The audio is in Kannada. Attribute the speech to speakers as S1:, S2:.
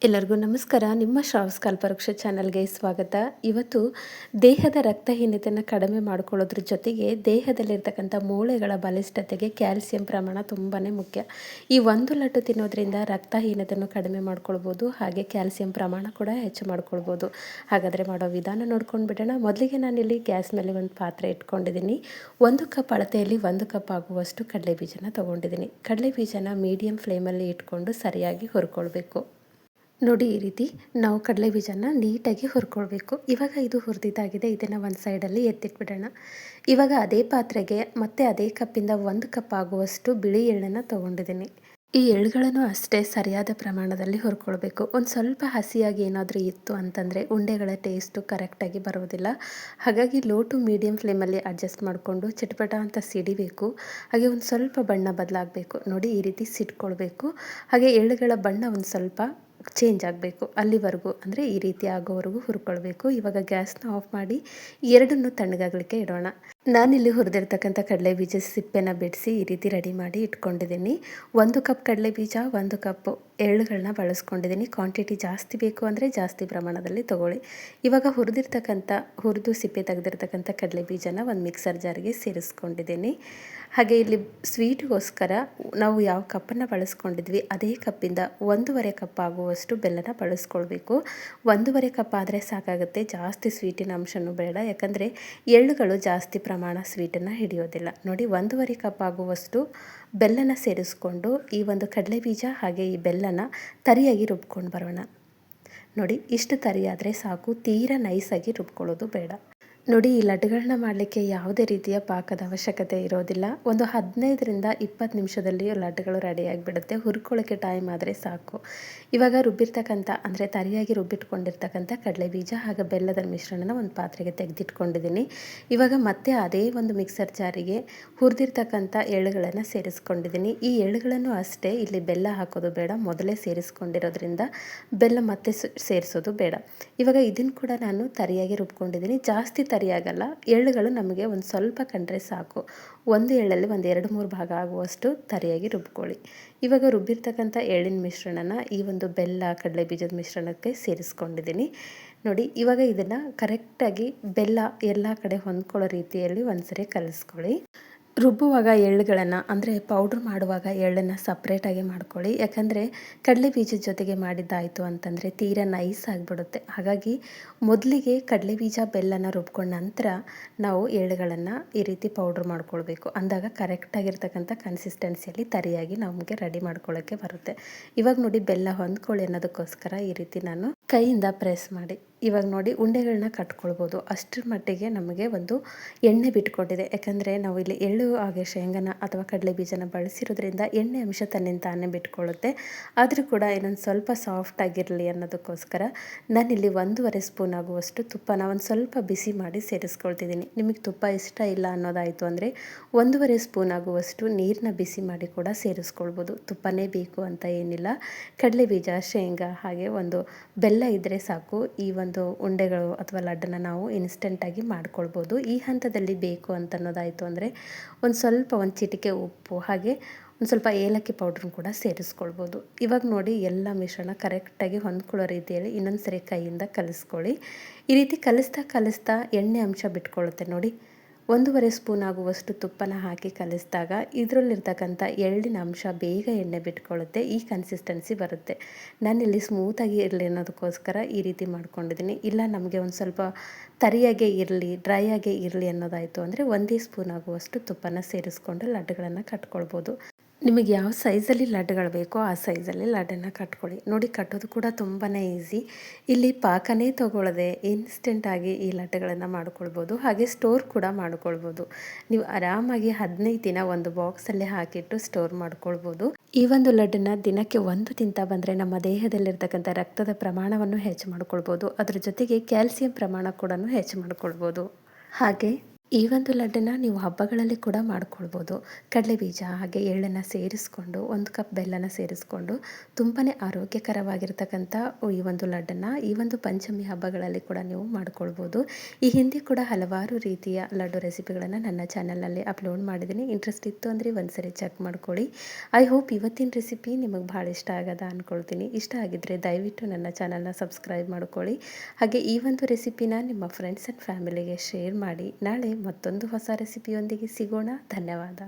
S1: ಎಲ್ಲರಿಗೂ ನಮಸ್ಕಾರ. ನಿಮ್ಮ ಶ್ರಾವಸ್ ಕಲ್ಪವೃಕ್ಷ ಚಾನಲ್ಗೆ ಸ್ವಾಗತ. ಇವತ್ತು ದೇಹದ ರಕ್ತಹೀನತೆಯನ್ನು ಕಡಿಮೆ ಮಾಡ್ಕೊಳ್ಳೋದ್ರ ಜೊತೆಗೆ ದೇಹದಲ್ಲಿರ್ತಕ್ಕಂಥ ಮೂಳೆಗಳ ಬಲಿಷ್ಠತೆಗೆ ಕ್ಯಾಲ್ಸಿಯಂ ಪ್ರಮಾಣ ತುಂಬಾ ಮುಖ್ಯ. ಈ ಒಂದು ಲಡ್ಡು ತಿನ್ನೋದ್ರಿಂದ ರಕ್ತಹೀನತೆಯನ್ನು ಕಡಿಮೆ ಮಾಡ್ಕೊಳ್ಬೋದು, ಹಾಗೆ ಕ್ಯಾಲ್ಸಿಯಂ ಪ್ರಮಾಣ ಕೂಡ ಹೆಚ್ಚು ಮಾಡ್ಕೊಳ್ಬೋದು. ಹಾಗಾದರೆ ಮಾಡೋ ವಿಧಾನ ನೋಡ್ಕೊಂಡು ಬಿಡೋಣ. ಮೊದಲಿಗೆ ನಾನಿಲ್ಲಿ ಗ್ಯಾಸ್ ಮೇಲೆ ಒಂದು ಪಾತ್ರೆ ಇಟ್ಕೊಂಡಿದ್ದೀನಿ. 1 ಕಪ್ ಅಳತೆಯಲ್ಲಿ 1 ಕಪ್ ಆಗುವಷ್ಟು ಕಡಲೆ ಬೀಜನ ತೊಗೊಂಡಿದ್ದೀನಿ. ಕಡಲೆ ಬೀಜನ ಮೀಡಿಯಂ ಫ್ಲೇಮಲ್ಲಿ ಇಟ್ಕೊಂಡು ಸರಿಯಾಗಿ ಹುರ್ಕೊಳ್ಬೇಕು. ನೋಡಿ, ಈ ರೀತಿ ನಾವು ಕಡಲೆ ಬೀಜನ ನೀಟಾಗಿ ಹುರ್ಕೊಳ್ಬೇಕು. ಇವಾಗ ಇದು ಹುರಿದಿದ್ದಾಗಿದೆ. ಇದನ್ನು ಒಂದು ಸೈಡಲ್ಲಿ ಎತ್ತಿಟ್ಬಿಡೋಣ. ಇವಾಗ ಅದೇ ಪಾತ್ರೆಗೆ ಮತ್ತೆ ಅದೇ ಕಪ್ಪಿಂದ 1 ಕಪ್ ಆಗುವಷ್ಟು ಬಿಳಿ ಎಳ್ಳನ್ನು ತೊಗೊಂಡಿದ್ದೀನಿ. ಈ ಎಳ್ಳುಗಳನ್ನು ಅಷ್ಟೇ ಸರಿಯಾದ ಪ್ರಮಾಣದಲ್ಲಿ ಹುರ್ಕೊಳ್ಬೇಕು. ಒಂದು ಸ್ವಲ್ಪ ಹಸಿಯಾಗಿ ಏನಾದರೂ ಇತ್ತು ಅಂತಂದರೆ ಉಂಡೆಗಳ ಟೇಸ್ಟು ಕರೆಕ್ಟಾಗಿ ಬರೋದಿಲ್ಲ. ಹಾಗಾಗಿ ಲೋ ಟು ಮೀಡಿಯಂ ಫ್ಲೇಮಲ್ಲಿ ಅಡ್ಜಸ್ಟ್ ಮಾಡಿಕೊಂಡು ಚಿಟಪಟ ಅಂತ ಸಿಡಿಬೇಕು. ಹಾಗೆ ಒಂದು ಸ್ವಲ್ಪ ಬಣ್ಣ ಬದಲಾಗಬೇಕು. ನೋಡಿ, ಈ ರೀತಿ ಸಿಡ್ಕೊಳ್ಬೇಕು. ಹಾಗೆ ಎಳ್ಳುಗಳ ಬಣ್ಣ ಒಂದು ಸ್ವಲ್ಪ ಚೇಂಜ್ ಆಗಬೇಕು. ಅಲ್ಲಿವರೆಗೂ ಅಂದರೆ ಈ ರೀತಿ ಆಗೋವರೆಗೂ ಹುರ್ಕೊಳ್ಬೇಕು. ಇವಾಗ ಗ್ಯಾಸ್ನ ಆಫ್ ಮಾಡಿ ಎರಡನ್ನೂ ತಣ್ಣಗಾಗಲಿಕ್ಕೆ ಇಡೋಣ. ನಾನಿಲ್ಲಿ ಹುರಿದಿರ್ತಕ್ಕಂಥ ಕಡಲೆ ಬೀಜ ಸಿಪ್ಪೆನ ಬಿಡಿಸಿ ಈ ರೀತಿ ರೆಡಿ ಮಾಡಿ ಇಟ್ಕೊಂಡಿದ್ದೀನಿ. 1 ಕಪ್ ಕಡಲೆ ಬೀಜ, 1 ಕಪ್ ಎಳ್ಳುಗಳನ್ನ ಬಳಸ್ಕೊಂಡಿದ್ದೀನಿ. ಕ್ವಾಂಟಿಟಿ ಜಾಸ್ತಿ ಬೇಕು ಅಂದರೆ ಜಾಸ್ತಿ ಪ್ರಮಾಣದಲ್ಲಿ ತೊಗೊಳ್ಳಿ. ಇವಾಗ ಹುರಿದು ಸಿಪ್ಪೆ ತೆಗೆದಿರ್ತಕ್ಕಂಥ ಕಡಲೆ ಬೀಜನ ಒಂದು ಮಿಕ್ಸರ್ ಜಾರಿಗೆ ಸೇರಿಸ್ಕೊಂಡಿದ್ದೀನಿ. ಹಾಗೆ ಇಲ್ಲಿ ಸ್ವೀಟ್ಗೋಸ್ಕರ ನಾವು ಯಾವ ಕಪ್ಪನ್ನು ಬಳಸ್ಕೊಂಡಿದ್ವಿ ಅದೇ ಕಪ್ಪಿಂದ 1.5 ಕಪ್ ಆಗುವಷ್ಟು ಬೆಲ್ಲನ ಬಳಸ್ಕೊಳ್ಬೇಕು. 1.5 ಕಪ್ ಆದರೆ ಸಾಕಾಗುತ್ತೆ. ಜಾಸ್ತಿ ಸ್ವೀಟಿನ ಅಂಶನೂ ಬೇಡ, ಯಾಕಂದರೆ ಎಳ್ಳುಗಳು ಜಾಸ್ತಿ ಪ್ರಮಾಣ ಸ್ವೀಟನ್ನು ಹಿಡಿಯೋದಿಲ್ಲ. ನೋಡಿ, 1.5 ಕಪ್ ಆಗುವಷ್ಟು ಬೆಲ್ಲನ ಸೇರಿಸ್ಕೊಂಡು ಈ ಒಂದು ಕಡಲೆ ಬೀಜ ಹಾಗೆ ಈ ಬೆಲ್ಲನ ತರಿಯಾಗಿ ರುಬ್ಕೊಂಡು ಬರೋಣ. ನೋಡಿ, ಇಷ್ಟು ತರಿಯಾದರೆ ಸಾಕು, ತೀರಾ ನೈಸಾಗಿ ರುಬ್ಕೊಳ್ಳೋದು ಬೇಡ. ನೋಡಿ, ಈ ಲಡ್ಡುಗಳನ್ನ ಮಾಡಲಿಕ್ಕೆ ಯಾವುದೇ ರೀತಿಯ ಪಾಕದ ಅವಶ್ಯಕತೆ ಇರೋದಿಲ್ಲ. ಒಂದು 15ರಿಂದ 20 ನಿಮಿಷದಲ್ಲಿ ಲಡ್ಡುಗಳು ರೆಡಿಯಾಗಿಬಿಡುತ್ತೆ. ಹುರ್ಕೊಳ್ಳೋಕ್ಕೆ ಟೈಮ್ ಆದರೆ ಸಾಕು. ಇವಾಗ ರುಬ್ಬಿರ್ತಕ್ಕಂಥ ಅಂದರೆ ತರಿಯಾಗಿ ರುಬ್ಬಿಟ್ಕೊಂಡಿರ್ತಕ್ಕಂಥ ಕಡಲೆ ಬೀಜ ಹಾಗೂ ಬೆಲ್ಲದ ಮಿಶ್ರಣನ ಒಂದು ಪಾತ್ರೆಗೆ ತೆಗೆದಿಟ್ಕೊಂಡಿದ್ದೀನಿ. ಇವಾಗ ಮತ್ತೆ ಅದೇ ಒಂದು ಮಿಕ್ಸರ್ ಜಾರಿಗೆ ಹುರಿದಿರ್ತಕ್ಕಂಥ ಎಳ್ಳುಗಳನ್ನು ಸೇರಿಸ್ಕೊಂಡಿದ್ದೀನಿ. ಈ ಎಳ್ಳುಗಳನ್ನು ಅಷ್ಟೇ, ಇಲ್ಲಿ ಬೆಲ್ಲ ಹಾಕೋದು ಬೇಡ, ಮೊದಲೇ ಸೇರಿಸ್ಕೊಂಡಿರೋದ್ರಿಂದ ಬೆಲ್ಲ ಮತ್ತೆ ಸೇರಿಸೋದು ಬೇಡ. ಇವಾಗ ಇದನ್ನು ಕೂಡ ನಾನು ತರಿಯಾಗಿ ರುಬ್ಕೊಂಡಿದ್ದೀನಿ. ಜಾಸ್ತಿ ತರಿಯಾಗಲ್ಲ, ಎಳ್ಳುಗಳು ನಮಗೆ ಒಂದು ಸ್ವಲ್ಪ ಕಂಡ್ರೆ ಸಾಕು. ಒಂದು ಎಳ್ಳಲ್ಲಿ ಒಂದು 2-3 ಭಾಗ ಆಗುವಷ್ಟು ತರಿಯಾಗಿ ರುಬ್ಕೊಳ್ಳಿ. ಇವಾಗ ರುಬ್ಬಿರ್ತಕ್ಕಂಥ ಎಳ್ಳಿನ ಮಿಶ್ರಣನ ಈ ಒಂದು ಬೆಲ್ಲ ಕಡಲೆ ಬೀಜದ ಮಿಶ್ರಣಕ್ಕೆ ಸೇರಿಸ್ಕೊಂಡಿದ್ದೀನಿ. ನೋಡಿ, ಇವಾಗ ಇದನ್ನು ಕರೆಕ್ಟಾಗಿ ಬೆಲ್ಲ ಎಲ್ಲ ಕಡೆ ಹೊಂದ್ಕೊಳ್ಳೋ ರೀತಿಯಲ್ಲಿ ಒಂದ್ಸರಿ ಕಲಿಸ್ಕೊಳ್ಳಿ. ರುಬ್ಬುವಾಗ ಎಳ್ಳುಗಳನ್ನು ಅಂದರೆ ಪೌಡ್ರ್ ಮಾಡುವಾಗ ಎಳ್ಳನ್ನು ಸಪ್ರೇಟಾಗಿ ಮಾಡ್ಕೊಳ್ಳಿ. ಯಾಕಂದರೆ ಕಡಲೆ ಬೀಜದ ಜೊತೆಗೆ ಮಾಡಿದ್ದಾಯಿತು ಅಂತಂದರೆ ತೀರಾ ನೈಸ್ ಆಗಿಬಿಡುತ್ತೆ. ಹಾಗಾಗಿ ಮೊದಲಿಗೆ ಕಡಲೆ ಬೀಜ ಬೆಲ್ಲನ ರುಬ್ಕೊಂಡ ನಂತರ ನಾವು ಎಳ್ಳುಗಳನ್ನು ಈ ರೀತಿ ಪೌಡ್ರ್ ಮಾಡ್ಕೊಳ್ಬೇಕು. ಅಂದಾಗ ಕರೆಕ್ಟಾಗಿರ್ತಕ್ಕಂಥ ಕನ್ಸಿಸ್ಟೆನ್ಸಿಯಲ್ಲಿ ತರಿಯಾಗಿ ನಮಗೆ ರೆಡಿ ಮಾಡ್ಕೊಳ್ಳೋಕ್ಕೆ ಬರುತ್ತೆ. ಇವಾಗ ನೋಡಿ, ಬೆಲ್ಲ ಹೊಂದ್ಕೊಳ್ಳಿ ಅನ್ನೋದಕ್ಕೋಸ್ಕರ ಈ ರೀತಿ ನಾನು ಕೈಯಿಂದ ಪ್ರೆಸ್ ಮಾಡಿ ಇವಾಗ ನೋಡಿ ಉಂಡೆಗಳನ್ನ ಕಟ್ಕೊಳ್ಬೋದು. ಅಷ್ಟರ ಮಟ್ಟಿಗೆ ನಮಗೆ ಒಂದು ಎಣ್ಣೆ ಬಿಟ್ಕೊಂಡಿದೆ. ಯಾಕಂದರೆ ನಾವು ಇಲ್ಲಿ ಎಳ್ಳು ಹಾಗೆ ಶೇಂಗಾನ ಅಥವಾ ಕಡಲೆ ಬೀಜನ ಬಳಸಿರೋದ್ರಿಂದ ಎಣ್ಣೆ ಅಂಶ ತನ್ನಿಂದ ತಾನೇ ಬಿಟ್ಕೊಳ್ಳುತ್ತೆ. ಆದರೂ ಕೂಡ ಇನ್ನೊಂದು ಸ್ವಲ್ಪ ಸಾಫ್ಟ್ ಆಗಿರಲಿ ಅನ್ನೋದಕ್ಕೋಸ್ಕರ ನಾನಿಲ್ಲಿ 1.5 ಸ್ಪೂನ್ ಆಗುವಷ್ಟು ತುಪ್ಪನ ಒಂದು ಸ್ವಲ್ಪ ಬಿಸಿ ಮಾಡಿ ಸೇರಿಸ್ಕೊಳ್ತಿದ್ದೀನಿ. ನಿಮಗೆ ತುಪ್ಪ ಇಷ್ಟ ಇಲ್ಲ ಅನ್ನೋದಾಯಿತು ಅಂದರೆ 1.5 ಸ್ಪೂನ್ ಆಗುವಷ್ಟು ನೀರನ್ನ ಬಿಸಿ ಮಾಡಿ ಕೂಡ ಸೇರಿಸ್ಕೊಳ್ಬೋದು. ತುಪ್ಪನೇ ಬೇಕು ಅಂತ ಏನಿಲ್ಲ. ಕಡಲೆ ಬೀಜ, ಶೇಂಗಾ ಹಾಗೆ ಒಂದು ಬೆಲ್ಲ ಇದ್ದರೆ ಸಾಕು. ಈ ಒಂದು ಉಂಡೆಗಳು ಅಥವಾ ಲಡ್ಡನ್ನು ನಾವು ಇನ್ಸ್ಟೆಂಟಾಗಿ ಮಾಡ್ಕೊಳ್ಬೋದು. ಈ ಹಂತದಲ್ಲಿ ಬೇಕು ಅಂತ ಅನ್ನೋದಾಯಿತು ಅಂದರೆ ಒಂದು ಚಿಟಿಕೆ ಉಪ್ಪು ಹಾಗೆ ಒಂದು ಸ್ವಲ್ಪ ಏಲಕ್ಕಿ ಪೌಡ್ರನ್ನ ಕೂಡ ಸೇರಿಸ್ಕೊಳ್ಬೋದು. ಇವಾಗ ನೋಡಿ, ಎಲ್ಲ ಮಿಶ್ರಣ ಕರೆಕ್ಟಾಗಿ ಹೊಂದ್ಕೊಳ್ಳೋ ರೀತಿಯಲ್ಲಿ ಇನ್ನೊಂದು ಸರಿ ಕೈಯಿಂದ ಕಲಿಸ್ಕೊಳ್ಳಿ. ಈ ರೀತಿ ಕಲಿಸ್ತಾ ಎಣ್ಣೆ ಅಂಶ ಬಿಟ್ಕೊಳ್ಳುತ್ತೆ. ನೋಡಿ, 1.5 ಸ್ಪೂನ್ ಆಗುವಷ್ಟು ತುಪ್ಪನ ಹಾಕಿ ಕಲಿಸಿದಾಗ ಇದರಲ್ಲಿರ್ತಕ್ಕಂಥ ಎಳ್ಳಿನ ಅಂಶ ಬೇಗ ಎಣ್ಣೆ ಬಿಟ್ಕೊಳ್ಳುತ್ತೆ. ಈ ಕನ್ಸಿಸ್ಟೆನ್ಸಿ ಬರುತ್ತೆ. ನಾನಿಲ್ಲಿ ಸ್ಮೂತಾಗಿ ಇರಲಿ ಅನ್ನೋದಕ್ಕೋಸ್ಕರ ಈ ರೀತಿ ಮಾಡ್ಕೊಂಡಿದ್ದೀನಿ. ಇಲ್ಲ ನಮಗೆ ಒಂದು ಸ್ವಲ್ಪ ತರಿಯಾಗೇ ಇರಲಿ, ಡ್ರೈ ಆಗೇ ಇರಲಿ ಅನ್ನೋದಾಯಿತು ಅಂದರೆ 1 ಸ್ಪೂನ್ ಆಗುವಷ್ಟು ತುಪ್ಪನ ಸೇರಿಸ್ಕೊಂಡು ಲಡ್ಡುಗಳನ್ನು ಕಟ್ಕೊಳ್ಬೋದು. ನಿಮಗೆ ಯಾವ ಸೈಜಲ್ಲಿ ಲಡ್ಡುಗಳು ಬೇಕೋ ಆ ಸೈಜಲ್ಲಿ ಲಡ್ಡನ್ನು ಕಟ್ಕೊಳ್ಳಿ. ನೋಡಿ, ಕಟ್ಟೋದು ಕೂಡ ತುಂಬಾ ಈಸಿ. ಇಲ್ಲಿ ಪಾಕನೇ ತೊಗೊಳ್ಳದೆ ಇನ್ಸ್ಟೆಂಟಾಗಿ ಈ ಲಡ್ಡುಗಳನ್ನು ಮಾಡ್ಕೊಳ್ಬೋದು. ಹಾಗೆ ಸ್ಟೋರ್ ಕೂಡ ಮಾಡ್ಕೊಳ್ಬೋದು. ನೀವು ಆರಾಮಾಗಿ 15 ದಿನ ಒಂದು ಬಾಕ್ಸಲ್ಲಿ ಹಾಕಿಟ್ಟು ಸ್ಟೋರ್ ಮಾಡ್ಕೊಳ್ಬೋದು. ಈ ಒಂದು ಲಡ್ಡನ್ನು ದಿನಕ್ಕೆ 1 ತಿಂತಾ ಬಂದರೆ ನಮ್ಮ ದೇಹದಲ್ಲಿರ್ತಕ್ಕಂಥ ರಕ್ತದ ಪ್ರಮಾಣವನ್ನು ಹೆಚ್ಚು ಮಾಡ್ಕೊಳ್ಬೋದು. ಅದ್ರ ಜೊತೆಗೆ ಕ್ಯಾಲ್ಸಿಯಂ ಪ್ರಮಾಣ ಕೂಡ ಹೆಚ್ಚು ಮಾಡ್ಕೊಳ್ಬೋದು. ಹಾಗೆ ಈ ಒಂದು ಲಡ್ಡನ್ನ ನೀವು ಹಬ್ಬಗಳಲ್ಲಿ ಕೂಡ ಮಾಡ್ಕೊಳ್ಬೋದು. ಕಡಲೆಬೀಜ ಹಾಗೆ ಎಳ್ಳನ್ನು ಸೇರಿಸ್ಕೊಂಡು 1 ಕಪ್ ಬೆಲ್ಲನ ಸೇರಿಸ್ಕೊಂಡು ತುಂಬಾ ಆರೋಗ್ಯಕರವಾಗಿರ್ತಕ್ಕಂಥ ಈ ಒಂದು ಲಡ್ಡನ್ನು ಈ ಒಂದು ಪಂಚಮಿ ಹಬ್ಬಗಳಲ್ಲಿ ಕೂಡ ನೀವು ಮಾಡ್ಕೊಳ್ಬೋದು. ಈ ಹಿಂದೆ ಕೂಡ ಹಲವಾರು ರೀತಿಯ ಲಡ್ಡು ರೆಸಿಪಿಗಳನ್ನು ನನ್ನ ಚಾನಲ್ನಲ್ಲಿ ಅಪ್ಲೋಡ್ ಮಾಡಿದ್ದೀನಿ. ಇಂಟ್ರೆಸ್ಟ್ ಇತ್ತು ಅಂದರೆ ಒಂದ್ಸರಿ ಚೆಕ್ ಮಾಡ್ಕೊಳ್ಳಿ. ಐ ಹೋಪ್ ಇವತ್ತಿನ ರೆಸಿಪಿ ನಿಮಗೆ ಭಾಳ ಇಷ್ಟ ಆಗದ ಅಂದ್ಕೊಳ್ತೀನಿ. ಇಷ್ಟ ಆಗಿದ್ದರೆ ದಯವಿಟ್ಟು ನನ್ನ ಚಾನಲ್ನ ಸಬ್ಸ್ಕ್ರೈಬ್ ಮಾಡ್ಕೊಳ್ಳಿ. ಹಾಗೆ ಈ ಒಂದು ರೆಸಿಪಿನ ನಿಮ್ಮ ಫ್ರೆಂಡ್ಸ್ ಆ್ಯಂಡ್ ಫ್ಯಾಮಿಲಿಗೆ ಶೇರ್ ಮಾಡಿ. ನಾಳೆ ಮತ್ತೊಂದು ಹೊಸ ರೆಸಿಪಿಯೊಂದಿಗೆ ಸಿಗೋಣ. ಧನ್ಯವಾದ.